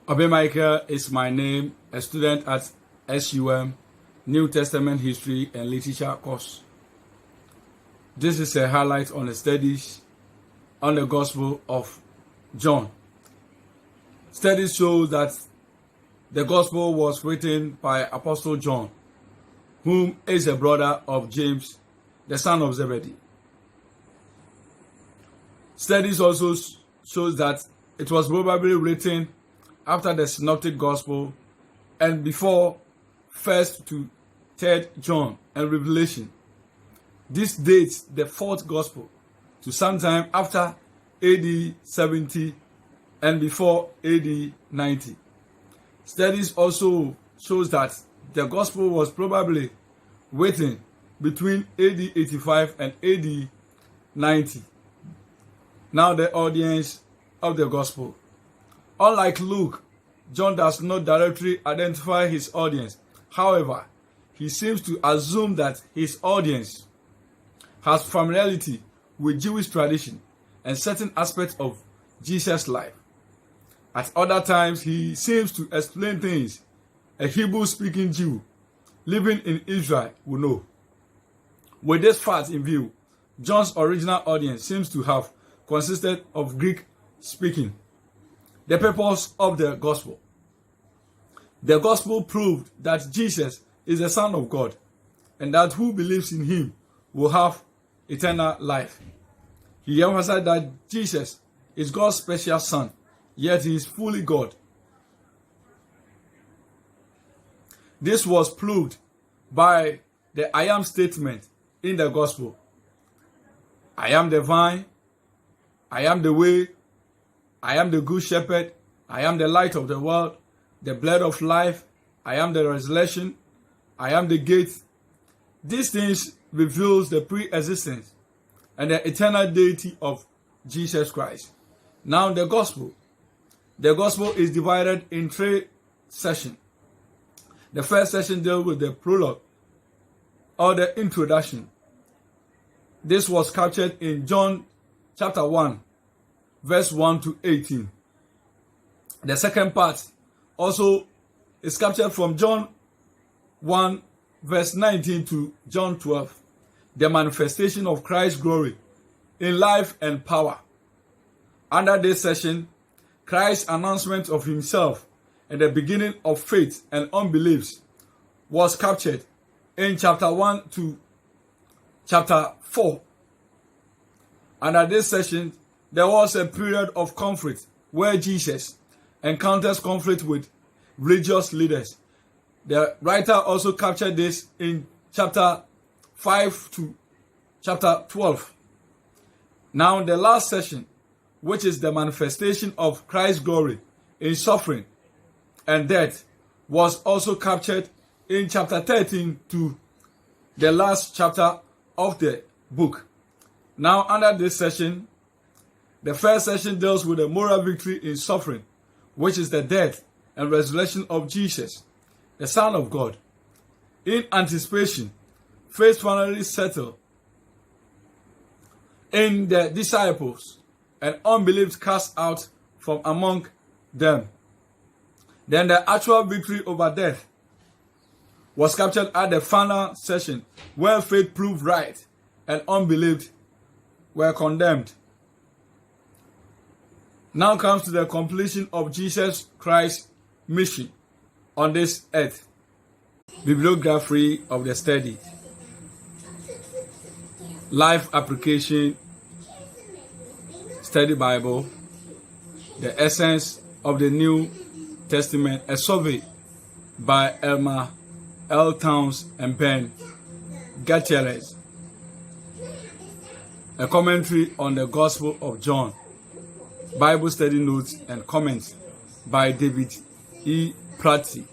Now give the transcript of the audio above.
Obe Michael is my name, a student at SUM, New Testament History and Literature course. This is a highlight on the studies on the Gospel of John. Studies show that the Gospel was written by Apostle John, whom is a brother of James, the son of Zebedee. Studies also shows that it was probably written after the Synoptic Gospel and before 1st to 3rd John and Revelation. This dates the 4th Gospel to sometime after AD 70 and before AD 90. Studies also shows that the Gospel was probably written between AD 85 and AD 90. Now the audience of the Gospel. Unlike Luke, John does not directly identify his audience. However, he seems to assume that his audience has familiarity with Jewish tradition and certain aspects of Jesus' life. At other times, he seems to explain things a Hebrew-speaking Jew living in Israel will know. With this fact in view, John's original audience seems to have consisted of Greek speaking. The purpose of the Gospel. The Gospel proved that Jesus is the Son of God and that who believes in him will have eternal life. He emphasized that Jesus is God's special Son, yet he is fully God. This was proved by the I am statement in the Gospel. I am the vine, I am the way, I am the good shepherd, I am the light of the world, the bread of life, I am the resurrection, I am the gate. These things reveals the pre-existence and the eternal deity of Jesus Christ. Now the Gospel. The Gospel is divided in 3 sessions. The first session deals with the prologue or the introduction. This was captured in John chapter 1, verse 1 to 18. The second part also is captured from John 1, verse 19 to John 12. The manifestation of Christ's glory in life and power. Under this session, Christ's announcement of himself and the beginning of faith and unbeliefs was captured in chapter 1 to chapter 4. Under this session, there was a period of conflict where Jesus encounters conflict with religious leaders. The writer also captured this in chapter 5 to chapter 12. Now the last session, which is the manifestation of Christ's glory in suffering and death, was also captured in chapter 13 to the last chapter of the book. Now under this session, the first session deals with the moral victory in suffering, which is the death and resurrection of Jesus, the Son of God. In anticipation, faith finally settled in the disciples and unbelief cast out from among them. Then the actual victory over death was captured at the final session where faith proved right and unbelief were condemned. Now comes to the completion of Jesus Christ's mission on this earth. Bibliography of the study. Life application study Bible. The essence of the New Testament. A survey by Elmer L. Towns and Ben Gutierrez. A commentary on the Gospel of John. Bible study notes and comments by David E. Pratty.